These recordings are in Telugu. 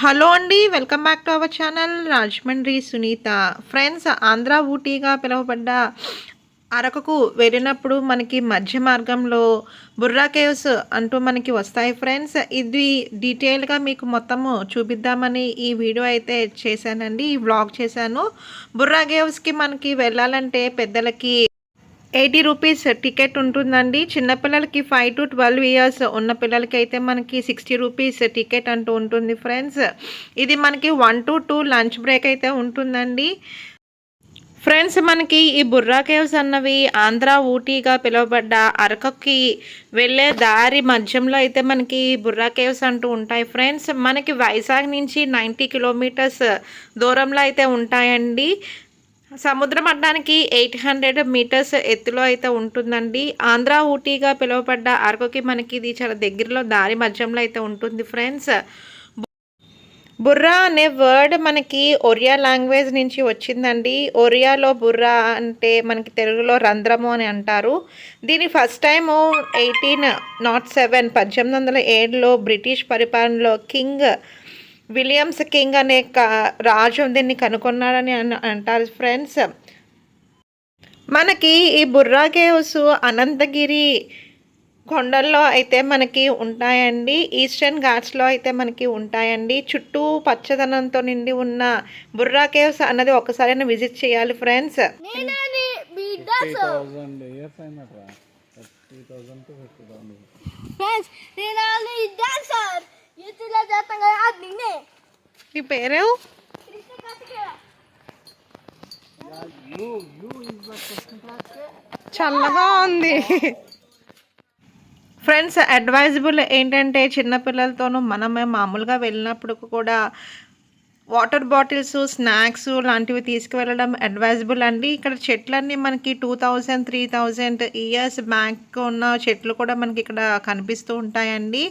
హలో అండి, welcome back to our channel Rajahmundry Sunitha. Friends, Andhra ఊటీగా పిలువబడ్డ అరకుకు వెళ్ళినప్పుడు మనకి మధ్య మార్గంలో బుర్రా కేవ్స్ అంటూ మనకి వస్తాయి ఫ్రెండ్స్. ఇది డీటెయిల్గా మీకు మొత్తము చూపిద్దామని ఈ వీడియో అయితే చేశానండి, ఈ వ్లాగ్ చేశాను. బుర్రా కేవ్స్కి మనకి వెళ్ళాలంటే పెద్దలకి 80 రూపీస్ టికెట్ ఉంటుందండి. చిన్నపిల్లలకి 5 to 12 ఇయర్స్ ఉన్న పిల్లలకి అయితే మనకి 60 రూపీస్ టికెట్ అంటూ ఉంటుంది ఫ్రెండ్స్. ఇది మనకి 1 to 2 లంచ్ బ్రేక్ అయితే ఉంటుందండి. ఫ్రెండ్స్, మనకి ఈ బుర్రా కేవ్స్ అన్నవి ఆంధ్ర ఊటీగా పిలువబడ్డ అరకుకి వెళ్ళే దారి మధ్యంలో అయితే మనకి బుర్రా కేవ్స్ అంటూ ఉంటాయి ఫ్రెండ్స్. మనకి వైజాగ్ నుంచి 90 కిలోమీటర్స్ దూరంలో అయితే ఉంటాయండి. సముద్ర మట్టానికి 800 మీటర్స్ ఎత్తులో అయితే ఉంటుందండి. ఆంధ్ర ఊటీగా పిలువబడ్డ అరకుకి మనకి ఇది చాలా దగ్గరలో దారి మధ్యంలో అయితే ఉంటుంది ఫ్రెండ్స్. బుర్రా అనే వర్డ్ మనకి ఒరియా లాంగ్వేజ్ నుంచి వచ్చిందండి. ఒరియాలో బుర్రా అంటే మనకి తెలుగులో రంధ్రము అని అంటారు. దీని ఫస్ట్ టైము 1807 1807లో బ్రిటిష్ పరిపాలనలో కింగ్ విలియమ్స్ కింగ్ అనే రాజు దీన్ని కనుగొన్నాడని అంటారు ఫ్రెండ్స్. మనకి ఈ బుర్రా కేవ్స్ అనంతగిరి కొండల్లో అయితే మనకి ఉంటాయండి. ఈస్టర్న్ ఘాట్స్లో అయితే మనకి ఉంటాయండి. చుట్టూ పచ్చదనంతో నిండి ఉన్న బుర్రా కేవ్స్ అన్నది ఒకసారి విజిట్ చేయాలి ఫ్రెండ్స్. మీ పేరు చల్లగా ఉంది ఫ్రెండ్స్. అడ్వైజబుల్ ఏంటంటే చిన్నపిల్లలతోనూ మనమే మామూలుగా వెళ్ళినప్పుడు కూడా వాటర్ బాటిల్స్, స్నాక్స్ లాంటివి తీసుకువెళ్ళడం అడ్వైజబుల్ అండి. ఇక్కడ చెట్లన్నీ మనకి 2000 3000 ఇయర్స్ బ్యాక్ ఉన్న చెట్లు కూడా మనకి ఇక్కడ కనిపిస్తూ ఉంటాయండి.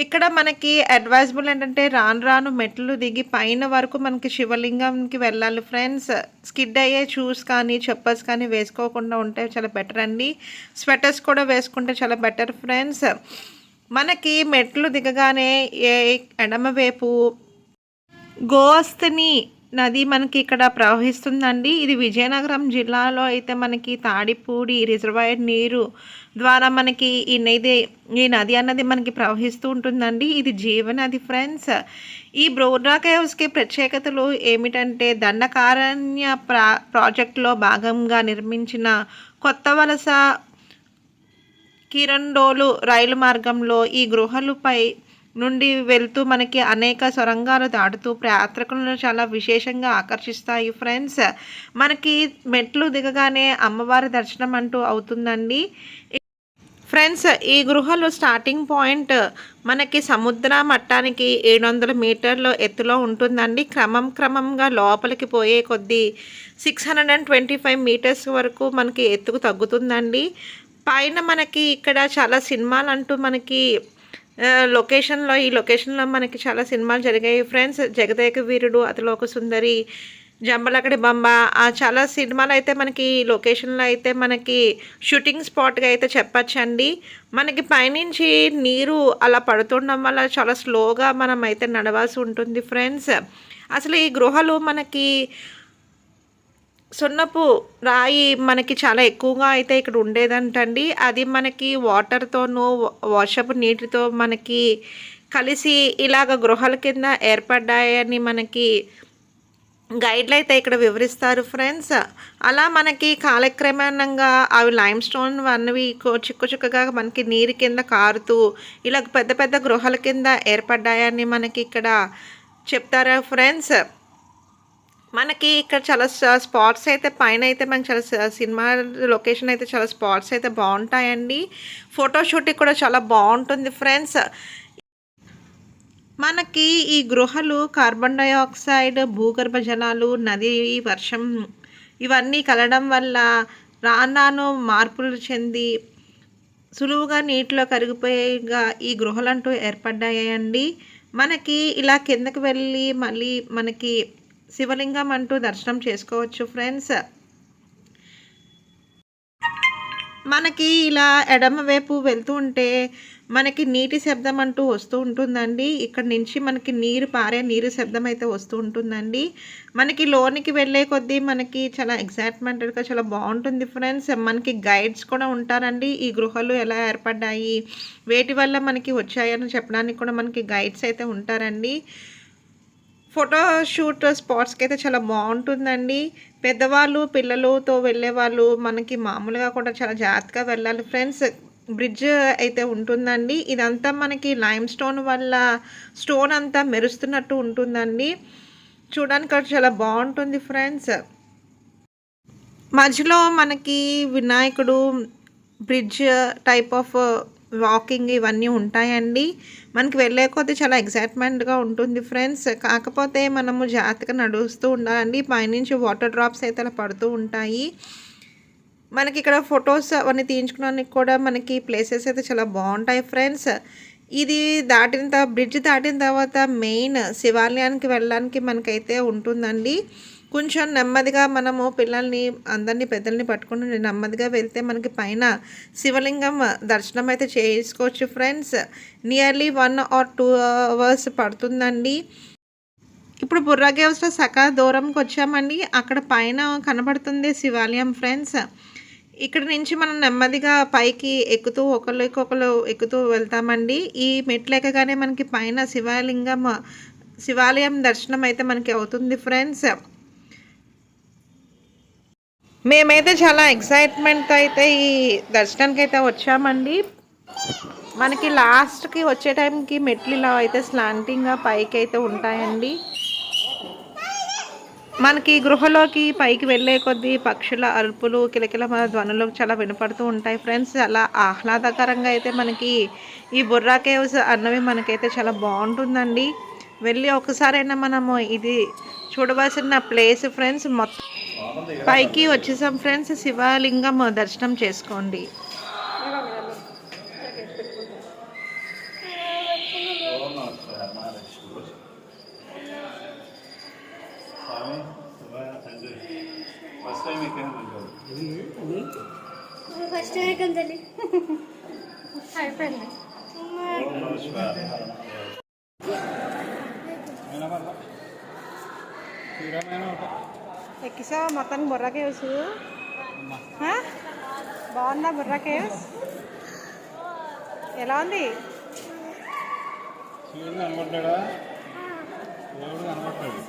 ఇక్కడ మనకి అడ్వైజబుల్ ఏంటంటే రాను రాను మెట్లు దిగి పైన వరకు మనకి శివలింగంకి వెళ్ళాలి ఫ్రెండ్స్. స్కిడ్ అయ్యే షూస్ కానీ చెప్పల్స్ కానీ వేసుకోకుండా ఉంటే చాలా బెటర్ అండి. స్వెటర్స్ కూడా వేసుకుంటే చాలా బెటర్ ఫ్రెండ్స్. మనకి మెట్లు దిగగానే ఎడమవైపు గోవస్థని నది మనకి ఇక్కడ ప్రవహిస్తుందండి. ఇది విజయనగరం జిల్లాలో అయితే మనకి తాడిపూడి రిజర్వాయర్ నీరు ద్వారా మనకి ఈ నది అన్నది మనకి ప్రవహిస్తూ ఉంటుందండి. ఇది జీవనది ఫ్రెండ్స్. ఈ బుర్రా కేవ్స్కి ప్రత్యేకతలు ఏమిటంటే దండకారణ్య ప్రాజెక్టులో భాగంగా నిర్మించిన కొత్త వలస కిరండోలు రైలు మార్గంలో ఈ గుహలపై నుండి వెళ్తూ మనకి అనేక సొరంగాలు దాటుతూ యాత్రికులను చాలా విశేషంగా ఆకర్షిస్తాయి ఫ్రెండ్స్. మనకి మెట్లు దిగగానే అమ్మవారి దర్శనం అంటూ అవుతుందండి ఫ్రెండ్స్. ఈ గృహలు స్టార్టింగ్ పాయింట్ మనకి సముద్ర మట్టానికి 700 మీటర్ల ఎత్తులో ఉంటుందండి. క్రమంగా లోపలికి పోయే కొద్దీ 625 మీటర్స్ వరకు మనకి ఎత్తుకు తగ్గుతుందండి. పైన మనకి ఇక్కడ చాలా సినిమాలు అంటూ మనకి ఈ లొకేషన్లో మనకి చాలా సినిమాలు జరిగాయి ఫ్రెండ్స్. జగదేక వీరుడు, అతిలోక సుందరి, జంబలకడి బంబ, చాలా సినిమాలు అయితే మనకి లొకేషన్లో అయితే మనకి షూటింగ్ స్పాట్గా అయితే చెప్పచ్చండి. మనకి పైనుంచి నీరు అలా పడుతుండడం వల్ల చాలా స్లోగా మనం అయితే నడవాల్సి ఉంటుంది ఫ్రెండ్స్. అసలు ఈ గృహలు మనకి సున్నపు రాయి మనకి చాలా ఎక్కువగా అయితే ఇక్కడ ఉండేదంటండి. అది మనకి వాటర్తోనూ వర్షపు నీటితో మనకి కలిసి ఇలాగ గృహాల కింద ఏర్పడ్డాయని మనకి గైడ్లు అయితే ఇక్కడ వివరిస్తారు ఫ్రెండ్స్. అలా మనకి కాలక్రమేణంగా అవి లైమ్ స్టోన్ అన్నవి చిక్కగా మనకి నీరు కింద కారుతూ ఇలా పెద్ద పెద్ద గృహాల కింద ఏర్పడ్డాయని మనకి ఇక్కడ చెప్తారా ఫ్రెండ్స్. మనకి ఇక్కడ చాలా స్పాట్స్ అయితే పైన అయితే మనకి చాలా సినిమా లొకేషన్ అయితే చాలా స్పాట్స్ అయితే బాగుంటాయండి. ఫోటోషూట్కి కూడా చాలా బాగుంటుంది ఫ్రెండ్స్. మనకి ఈ గృహలు కార్బన్ డైఆక్సైడ్, భూగర్భ జలాలు, నది, వర్షం ఇవన్నీ కలవడం వల్ల రాను మార్పులు చెంది సులువుగా నీటిలో కరిగిపోయేగా ఈ గృహలంటూ ఏర్పడ్డాయండి. మనకి ఇలా కిందకి వెళ్ళి మళ్ళీ మనకి శివలింగం అంటూ దర్శనం చేసుకోవచ్చు ఫ్రెండ్స్. మనకి ఇలా ఎడమ వైపు వెళ్తూ ఉంటే మనకి నీటి శబ్దం అంటూ వస్తూ ఉంటుందండి. ఇక్కడ నుంచి మనకి నీరు పారే నీరు శబ్దం అయితే వస్తూ ఉంటుందండి. మనకి లోనికి వెళ్ళే కొద్దీ మనకి చాలా ఎగ్జైట్‌మెంటెడ్‌గా చాలా బావుంటుంది ఫ్రెండ్స్. మనకి గైడ్స్ కూడా ఉంటారండి. ఈ గృహలు ఎలా ఏర్పడ్డాయి, వేటి వల్ల మనకి వచ్చాయని చెప్పడానికి కూడా మనకి గైడ్స్ అయితే ఉంటారండి. ఫోటో షూట్ స్పాట్స్‌కి అయితే చాలా బావుంటుందండి. పెద్దవాళ్ళు, పిల్లలతో వెళ్ళేవాళ్ళు మనకి మామూలుగా కూడా చాలా జాగ్రత్తగా వెళ్ళాలి ఫ్రెండ్స్. బ్రిడ్జ్ అయితే ఉంటుందండి. ఇదంతా మనకి లైమ్ స్టోన్ వల్ల స్టోన్ అంతా మెరుస్తున్నట్టు ఉంటుందండి. చూడడానికి కూడా చాలా బావుంటుంది ఫ్రెండ్స్. మధ్యలో మనకి వినాయకుడు, బ్రిడ్జ్ టైప్ ఆఫ్ వాకింగ్ ఇవన్నీ ఉంటాయండి. మనకి వెళ్ళే కొద్దీ చాలా ఎక్సైట్‌మెంట్‌గా ఉంటుంది ఫ్రెండ్స్. కాకపోతే మనము జాగ్రత్తగా నడుస్తూ ఉండాలండి. పైనుంచి వాటర్ డ్రాప్స్ అయితే అలా పడుతూ ఉంటాయి. మనకి ఇక్కడ ఫొటోస్ అవన్నీ తీయించుకోవడానికి కూడా మనకి ప్లేసెస్ అయితే చాలా బాగుంటాయి ఫ్రెండ్స్. ఇది బ్రిడ్జ్ దాటిన తర్వాత మెయిన్ శివాలయానికి వెళ్ళడానికి మనకైతే ఉంటుందండి. కొంచెం నెమ్మదిగా మనము పిల్లల్ని అందరినీ పెద్దల్ని పట్టుకొని నెమ్మదిగా వెళ్తే మనకి పైన శివలింగం దర్శనం అయితే చేసుకోవచ్చు ఫ్రెండ్స్. నియర్లీ 1 or 2 hours పడుతుందండి. ఇప్పుడు బుర్రా కేవ్స్‌లో సకా దూరంకి వచ్చామండి. అక్కడ పైన కనబడుతుంది శివాలయం ఫ్రెండ్స్. ఇక్కడ నుంచి మనం నెమ్మదిగా పైకి ఎక్కుతూ ఒకళ్ళకొకళ్ళు ఎక్కుతూ వెళ్తామండి. ఈ మెట్లు ఎక్కగానే మనకి పైన శివాలయం దర్శనం అయితే మనకి అవుతుంది ఫ్రెండ్స్. మేమైతే చాలా ఎక్సైట్మెంట్‌తో అయితే ఈ దర్శనానికి అయితే వచ్చామండి. మనకి లాస్ట్‌కి వచ్చే టైంకి మెట్లు ఇలా అయితే స్లాంటింగ్‌గా పైకి అయితే ఉంటాయండి. మనకి గృహలోకి పైకి వెళ్ళే కొద్దీ పక్షుల అరుపులు, కిలకిల ధ్వనులు చాలా వినపడుతూ ఉంటాయి ఫ్రెండ్స్. చాలా ఆహ్లాదకరంగా అయితే మనకి ఈ బుర్రా కేవ్స్ అన్నవి మనకైతే చాలా బాగుంటుందండి. వెళ్ళి ఒకసారైనా మనము ఇది చూడవలసిన ప్లేస్ ఫ్రెండ్స్. మొత్తం పైకి వచ్చేసాం ఫ్రెండ్స్. శివలింగం దర్శనం చేసుకోండి. ఫస్ట్ అయిపోయింది. ఎక్కిసావా మొత్తం బుర్రా కేవ్స్? బాగుందా బుర్రా కేవ్స్? ఎలా ఉంది? కనబడ్డా కనబడ్డాడు.